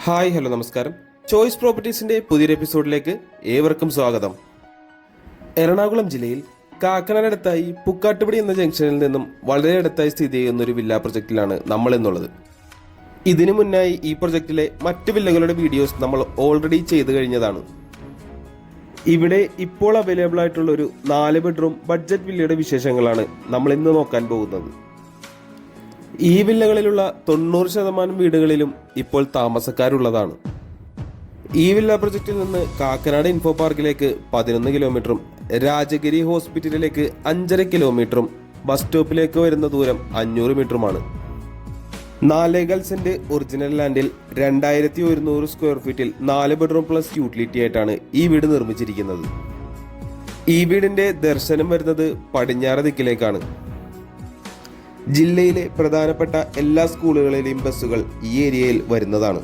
Hi hello നമസ്കാരം. Choice പ്രോപ്പർട്ടീസിന്റെ പുതിയൊരു എപ്പിസോഡിലേക്ക് ഏവർക്കും സ്വാഗതം. എറണാകുളം ജില്ലയിൽ കാക്കനാടടുത്തായി പുക്കാട്ടുപടി എന്ന ജംഗ്ഷനിൽ നിന്നും വളരെ അടുത്തായി സ്ഥിതി ചെയ്യുന്ന ഒരു വില്ല പ്രൊജക്റ്റിലാണ് നമ്മൾ എന്നുള്ളത്. ഇതിനു മുന്നായി ഈ പ്രൊജക്റ്റിലെ മറ്റ് വില്ലകളുടെ വീഡിയോസ് നമ്മൾ ഓൾറെഡി ചെയ്തു കഴിഞ്ഞതാണ്. ഇവിടെ ഇപ്പോൾ അവൈലബിൾ ആയിട്ടുള്ള ഒരു 4 ബെഡ്റൂം ബഡ്ജറ്റ് വില്ലയുടെ വിശേഷങ്ങളാണ് നമ്മൾ ഇന്ന് നോക്കാൻ പോകുന്നത്. ഈ വില്ലകളിലുള്ള 90% വീടുകളിലും ഇപ്പോൾ താമസക്കാരുള്ളതാണ്. ഈ വില്ല പ്രൊജക്റ്റിൽ നിന്ന് കാക്കനാട് ഇൻഫോ പാർക്കിലേക്ക് 11 കിലോമീറ്ററും രാജഗിരി ഹോസ്പിറ്റലിലേക്ക് 5.5 കിലോമീറ്ററും ബസ് സ്റ്റോപ്പിലേക്ക് വരുന്ന ദൂരം 500 മീറ്ററുമാണ്. 4.25 സെന്റ് ഒറിജിനൽ ലാൻഡിൽ 2100 സ്ക്വയർ ഫീറ്റിൽ 4 ബെഡ്റൂം പ്ലസ് യൂട്ടിലിറ്റി ആയിട്ടാണ് ഈ വീട് നിർമ്മിച്ചിരിക്കുന്നത്. ഈ വീടിന്റെ ദർശനം വരുന്നത് പടിഞ്ഞാറ് ദിക്കിലേക്കാണ്. ജില്ലയിലെ പ്രധാനപ്പെട്ട എല്ലാ സ്കൂളുകളിലെയും ബസ്സുകൾ ഈ ഏരിയയിൽ വരുന്നതാണ്.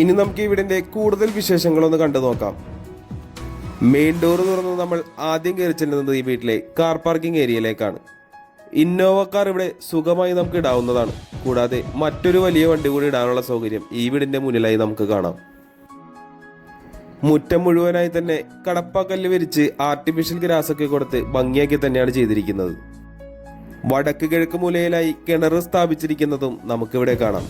ഇനി നമുക്ക് ഇവിടിന്റെ കൂടുതൽ വിശേഷങ്ങളൊന്ന് കണ്ടു നോക്കാം. മെയിൻ ഡോർ തുറന്ന് നമ്മൾ ആദ്യം കയറി ചെല്ലുന്നത് ഈ വീട്ടിലെ കാർ പാർക്കിംഗ് ഏരിയയിലേക്കാണ്. ഇന്നോവ കാർ ഇവിടെ സുഖമായി നമുക്ക് ഇടാവുന്നതാണ്. കൂടാതെ മറ്റൊരു വലിയ വണ്ടി കൂടി ഇടാനുള്ള സൗകര്യം ഈ വീടിന്റെ മുന്നിലായി നമുക്ക് കാണാം. മുറ്റം മുഴുവനായി തന്നെ കടപ്പാക്കല്ല് വിരിച്ച് ആർട്ടിഫിഷ്യൽ ഗ്രാസ് ഒക്കെ കൊടുത്ത് ഭംഗിയാക്കി തന്നെയാണ് ചെയ്തിരിക്കുന്നത്. വടക്ക് കിഴക്ക് മൂലയിലായി കിണർ സ്ഥാപിച്ചിരിക്കുന്നതും നമുക്കിവിടെ കാണാം.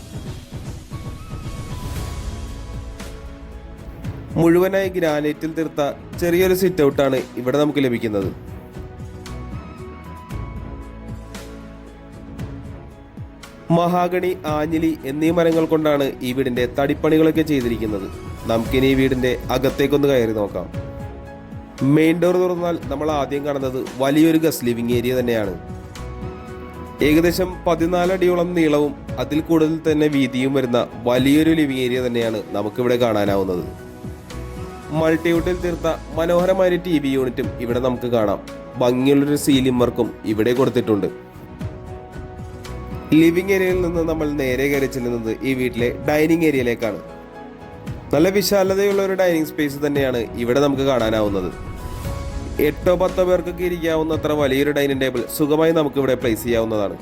മുഴുവനായി ഗ്രാനൈറ്റിൽ തീർത്ത ചെറിയൊരു സിറ്റ് ഔട്ടാണ് ഇവിടെ നമുക്ക് ലഭിക്കുന്നത്. മഹാഗണി, ആഞ്ഞിലി എന്നീ മരങ്ങൾ കൊണ്ടാണ് ഈ വീടിന്റെ തടിപ്പണികളൊക്കെ ചെയ്തിരിക്കുന്നത്. നമുക്കിനി ഈ വീടിന്റെ അകത്തേക്കൊന്ന് കയറി നോക്കാം. മെയിൻ ഡോർ തുറന്നാൽ നമ്മൾ ആദ്യം കാണുന്നത് വലിയൊരു ഗസ്റ്റ് ലിവിംഗ് ഏരിയ തന്നെയാണ്. ഏകദേശം 14 അടിയോളം നീളവും അതിൽ കൂടുതൽ തന്നെ വീതിയും വരുന്ന വലിയൊരു ലിവിംഗ് ഏരിയ തന്നെയാണ് നമുക്കിവിടെ കാണാനാവുന്നത്. മൾട്ടിവുഡിൽ തീർത്ത മനോഹരമായ TV യൂണിറ്റും ഇവിടെ നമുക്ക് കാണാം. ഭംഗിയുള്ളൊരു സീലിംഗ് വർക്കും ഇവിടെ കൊടുത്തിട്ടുണ്ട്. ലിവിംഗ് ഏരിയയിൽ നിന്ന് നമ്മൾ നേരെ കയറി ചെല്ലുന്നത് ഈ വീട്ടിലെ ഡൈനിങ് ഏരിയയിലേക്കാണ്. നല്ല വിശാലതയുള്ള ഒരു ഡൈനിങ് സ്പേസ് തന്നെയാണ് ഇവിടെ നമുക്ക് കാണാനാവുന്നത്. 8-10 പേർക്കൊക്കെ ഇരിക്കാവുന്നത്ര വലിയൊരു ഡൈനിങ് ടേബിൾ സുഖമായി നമുക്ക് ഇവിടെ പ്ലേസ് ചെയ്യാവുന്നതാണ്.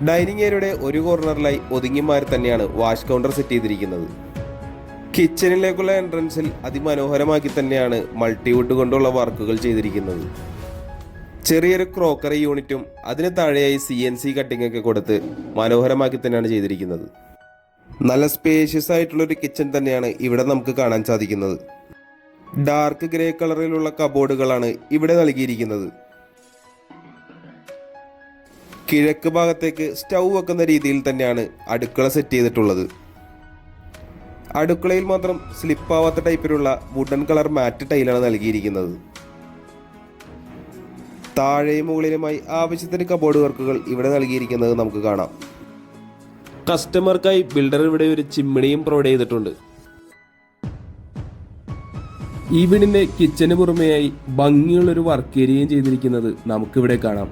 ഡൈനിങ് ഏരിയയുടെ ഒരു കോർണറിലായി ഒതുങ്ങിമാറി തന്നെയാണ് വാഷ് കൗണ്ടർ സെറ്റ് ചെയ്തിരിക്കുന്നത്. കിച്ചണിലേക്കുള്ള എൻട്രൻസിൽ അതിമനോഹരമാക്കി തന്നെയാണ് മൾട്ടിവുഡ് കൊണ്ടുള്ള വർക്കുകൾ ചെയ്തിരിക്കുന്നത്. ചെറിയൊരു ക്രോക്കറി യൂണിറ്റും അതിന് താഴെയായി CNC കട്ടിംഗ് ഒക്കെ കൊടുത്ത് മനോഹരമാക്കി തന്നെയാണ് ചെയ്തിരിക്കുന്നത്. നല്ല സ്പേഷ്യസ് ആയിട്ടുള്ളൊരു കിച്ചൺ തന്നെയാണ് ഇവിടെ നമുക്ക് കാണാൻ സാധിക്കുന്നത്. ഡാർക്ക് ഗ്രേ കളറിലുള്ള കബോർഡുകളാണ് ഇവിടെ നൽകിയിരിക്കുന്നത്. കിഴക്ക് ഭാഗത്തേക്ക് സ്റ്റൗ വെക്കുന്ന രീതിയിൽ തന്നെയാണ് അടുക്കള സെറ്റ് ചെയ്തിട്ടുള്ളത്. അടുക്കളയിൽ മാത്രം സ്ലിപ്പാവാത്ത ടൈപ്പിലുള്ള വുഡൻ കളർ മാറ്റ് ടൈലാണ് നൽകിയിരിക്കുന്നത്. താഴെയും മുകളിലുമായി ആവശ്യത്തിന് കബോർഡ് വർക്കുകൾ ഇവിടെ നൽകിയിരിക്കുന്നത് നമുക്ക് കാണാം. കസ്റ്റമർക്കായി ബിൽഡർ ഇവിടെ ഒരു ചിമ്മിണിയും പ്രൊവൈഡ് ചെയ്തിട്ടുണ്ട്. ഈ വീടിന്റെ കിച്ചന് പുറമെയായി ഭംഗിയുള്ളൊരു വർക്ക് ഏരിയയും ചെയ്തിരിക്കുന്നത് നമുക്കിവിടെ കാണാം.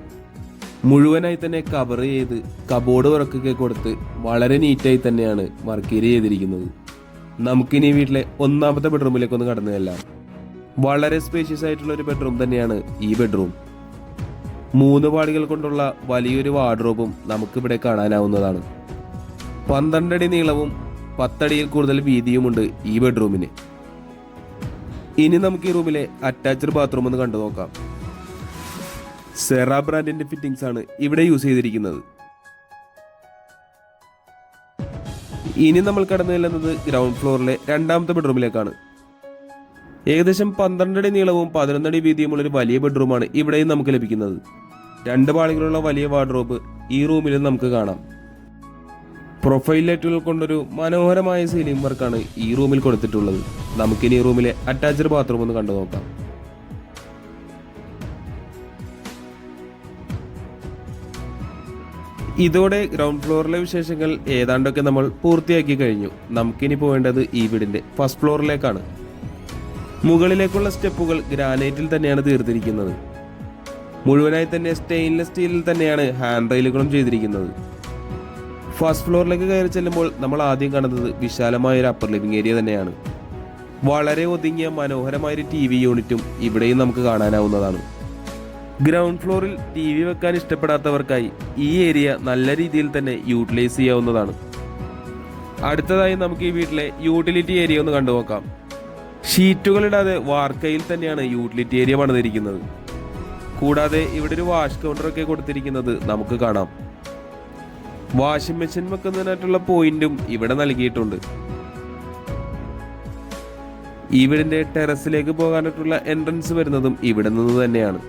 മുഴുവനായി തന്നെ കവർ ചെയ്ത് കബോർഡ് വർക്കൊക്കെ കൊടുത്ത് വളരെ നീറ്റായി തന്നെയാണ് വർക്ക് ഏരിയ ചെയ്തിരിക്കുന്നത്. നമുക്കിനി വീട്ടിലെ 1ാമത്തെ ബെഡ്റൂമിലേക്ക് ഒന്ന് കടന്നു ചെല്ലാം. വളരെ സ്പേഷ്യസ് ആയിട്ടുള്ള ഒരു ബെഡ്റൂം തന്നെയാണ് ഈ ബെഡ്റൂം. 3 പാളികൾ കൊണ്ടുള്ള വലിയൊരു വാർഡ്രോബും നമുക്കിവിടെ കാണാനാവുന്നതാണ്. 12 അടി നീളവും 10 അടിയിൽ കൂടുതൽ വീതിയുമുണ്ട് ഈ ബെഡ്റൂമിന്. ഇനി നമുക്ക് ഈ റൂമിലെ അറ്റാച്ച്ഡ് ബാത്റൂം ഒന്ന് കണ്ടു നോക്കാം. സെറ ബ്രാൻഡിന്റെ ഫിറ്റിംഗ്സ് ആണ് ഇവിടെ യൂസ് ചെയ്തിരിക്കുന്നത്. ഇനി നമ്മൾ കടന്നു ചെല്ലുന്നത് ഗ്രൗണ്ട് ഫ്ലോറിലെ 2ാമത്തെ ബെഡ്റൂമിലേക്കാണ്. ഏകദേശം 12 അടി നീളവും 11 അടി വീതിയുമുള്ളൊരു വലിയ ബെഡ്റൂമാണ് ഇവിടെയും നമുക്ക് ലഭിക്കുന്നത്. 2 പാളികളുള്ള വലിയ വാർഡ്രോബ് ഈ റൂമിലും നമുക്ക് കാണാം. പ്രൊഫൈൽ ലൈറ്റുകൾ കൊണ്ടൊരു മനോഹരമായ സീലിംഗ് വർക്കാണ് ഈ റൂമിൽ കൊടുത്തിട്ടുള്ളത്. നമുക്കിനി ഈ റൂമിലെ അറ്റാച്ച്ഡ് ബാത്റൂം ഒന്ന് കണ്ടു നോക്കാം. ഇതോടെ ഗ്രൗണ്ട് ഫ്ലോറിലെ വിശേഷങ്ങൾ ഏതാണ്ടൊക്കെ നമ്മൾ പൂർത്തിയാക്കി കഴിഞ്ഞു. നമുക്കിനി പോകേണ്ടത് ഈ വീടിന്റെ ഫസ്റ്റ് ഫ്ലോറിലേക്കാണ്. മുകളിലേക്കുള്ള സ്റ്റെപ്പുകൾ ഗ്രാനൈറ്റിൽ തന്നെയാണ് തീർത്തിരിക്കുന്നത്. മുഴുവനായി തന്നെ സ്റ്റെയിൻലെസ് സ്റ്റീലിൽ തന്നെയാണ് ഹാൻഡ് റെയിലുകളും ചെയ്തിരിക്കുന്നത്. ഫസ്റ്റ് ഫ്ലോറിലേക്ക് കയറി ചെല്ലുമ്പോൾ നമ്മൾ ആദ്യം കാണുന്നത് വിശാലമായ ഒരു അപ്പർ ലിവിംഗ് ഏരിയ തന്നെയാണ്. വളരെ ഒതുങ്ങിയ മനോഹരമായ ഒരു TV യൂണിറ്റും ഇവിടെയും നമുക്ക് കാണാനാവുന്നതാണ്. ഗ്രൗണ്ട് ഫ്ലോറിൽ TV വെക്കാൻ ഇഷ്ടപ്പെടാത്തവർക്കായി ഈ ഏരിയ നല്ല രീതിയിൽ തന്നെ യൂട്ടിലൈസ് ചെയ്യാവുന്നതാണ്. അടുത്തതായി നമുക്ക് ഈ വീട്ടിലെ യൂട്ടിലിറ്റി ഏരിയ ഒന്ന് കണ്ടു നോക്കാം. ഷീറ്റുകളിടാതെ വാർക്കയിൽ തന്നെയാണ് യൂട്ടിലിറ്റി ഏരിയ പണിതിരിക്കുന്നത്. കൂടാതെ ഇവിടെ ഒരു വാഷ് കൗണ്ടറൊക്കെ കൊടുത്തിരിക്കുന്നത് നമുക്ക് കാണാം. വാഷിംഗ് മെഷീൻ വെക്കുന്നതിനായിട്ടുള്ള പോയിന്റും ഇവിടെ നൽകിയിട്ടുണ്ട്. ഈ വീടിന്റെ ടെറസിലേക്ക് പോകാനായിട്ടുള്ള എൻട്രൻസ് വരുന്നതും ഇവിടെ നിന്ന് തന്നെയാണ്.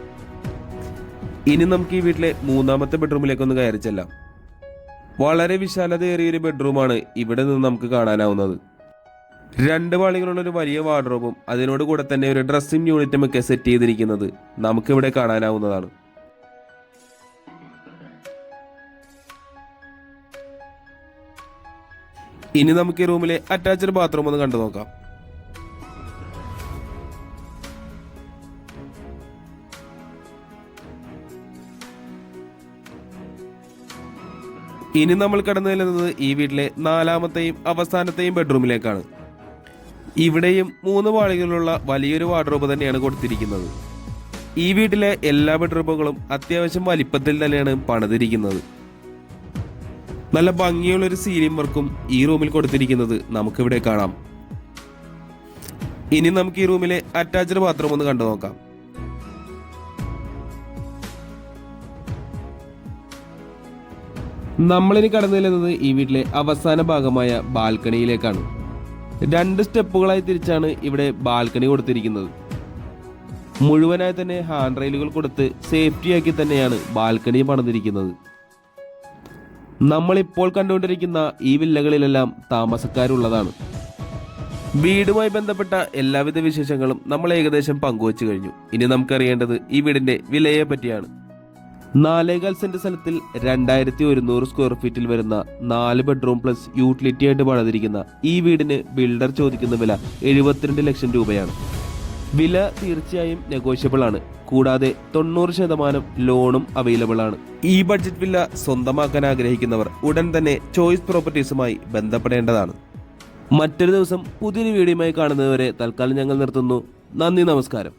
ഇനി നമുക്ക് ഈ വീട്ടിലെ മൂന്നാമത്തെ ബെഡ്റൂമിലേക്ക് ഒന്ന് കയറി ചെല്ലാം. വളരെ വിശാലതയേറിയൊരു ബെഡ്റൂമാണ് ഇവിടെ നിന്ന് നമുക്ക് കാണാനാവുന്നത്. 2 പാളികളുള്ള ഒരു വലിയ വാർഡ്രോബും അതിനോട് കൂടെ തന്നെ ഒരു ഡ്രസ്സിംഗ് യൂണിറ്റും ഒക്കെ സെറ്റ് ചെയ്തിരിക്കുന്നത് നമുക്കിവിടെ കാണാനാവുന്നതാണ്. ഇനി നമുക്ക് ഈ റൂമിലെ അറ്റാച്ച്ഡ് ബാത്റൂം ഒന്ന് കണ്ടു നോക്കാം. ഇനി നമ്മൾ കടന്നു ചെല്ലുന്നത് ഈ വീട്ടിലെ 4ാമത്തെയും അവസാനത്തെയും ബെഡ്റൂമിലേക്കാണ്. ഇവിടെയും 3 പാളികളുള്ള വലിയൊരു വാർഡ്രോബ് തന്നെയാണ് കൊടുത്തിരിക്കുന്നത്. ഈ വീട്ടിലെ എല്ലാ ബെഡ്റൂമുകളും അത്യാവശ്യം വലിപ്പത്തിൽ തന്നെയാണ് പണിതിരിക്കുന്നത്. നല്ല ഭംഗിയുള്ളൊരു സീലിംഗ് വർക്കും ഈ റൂമിൽ കൊടുത്തിരിക്കുന്നത് നമുക്കിവിടെ കാണാം. ഇനി നമുക്ക് ഈ റൂമിലെ അറ്റാച്ച്ഡ് ബാത്റൂം ഒന്ന് കണ്ടു നോക്കാം. നമ്മളിനി കടന്നു ചെല്ലുന്നത് ഈ വീട്ടിലെ അവസാന ഭാഗമായ ബാൽക്കണിയിലേക്കാണ്. 2 സ്റ്റെപ്പുകളായി തിരിച്ചാണ് ഇവിടെ ബാൽക്കണി കൊടുത്തിരിക്കുന്നത്. മുഴുവനായി തന്നെ ഹാൻഡ് റെയിലുകൾ കൊടുത്ത് സേഫ്റ്റിയാക്കി തന്നെയാണ് ബാൽക്കണി പണിതിരിക്കുന്നത്. നമ്മളിപ്പോൾ കണ്ടുകൊണ്ടിരിക്കുന്ന ഈ വില്ലകളിലെല്ലാം താമസക്കാരുള്ളതാണ്. വീടുമായി ബന്ധപ്പെട്ട എല്ലാവിധ വിശേഷങ്ങളും നമ്മൾ ഏകദേശം പങ്കുവച്ചു കഴിഞ്ഞു. ഇനി നമുക്കറിയേണ്ടത് ഈ വീടിന്റെ വിലയെ പറ്റിയാണ്. 4.25 സെന്റ് സ്ഥലത്തിൽ 2100 സ്ക്വയർ ഫീറ്റിൽ വരുന്ന 4 ബെഡ്റൂം പ്ലസ് യൂട്ടിലിറ്റി ആയിട്ട് പണിതിരിക്കുന്ന ഈ വീടിന് ബിൽഡർ ചോദിക്കുന്ന വില 72 ലക്ഷം രൂപയാണ്. വില തീർച്ചയായും നെഗോഷ്യബിൾ ആണ്. കൂടാതെ 90% ലോണും അവൈലബിൾ ആണ്. ഈ ബഡ്ജറ്റ് വില്ല സ്വന്തമാക്കാൻ ആഗ്രഹിക്കുന്നവർ ഉടൻ തന്നെ ചോയ്സ് പ്രോപ്പർട്ടീസുമായി ബന്ധപ്പെടേണ്ടതാണ്. മറ്റൊരു ദിവസം പുതിയൊരു വീഡിയോയുമായി കാണുന്നതുവരെ തൽക്കാലം ഞങ്ങൾ നിർത്തുന്നു. നന്ദി, നമസ്കാരം.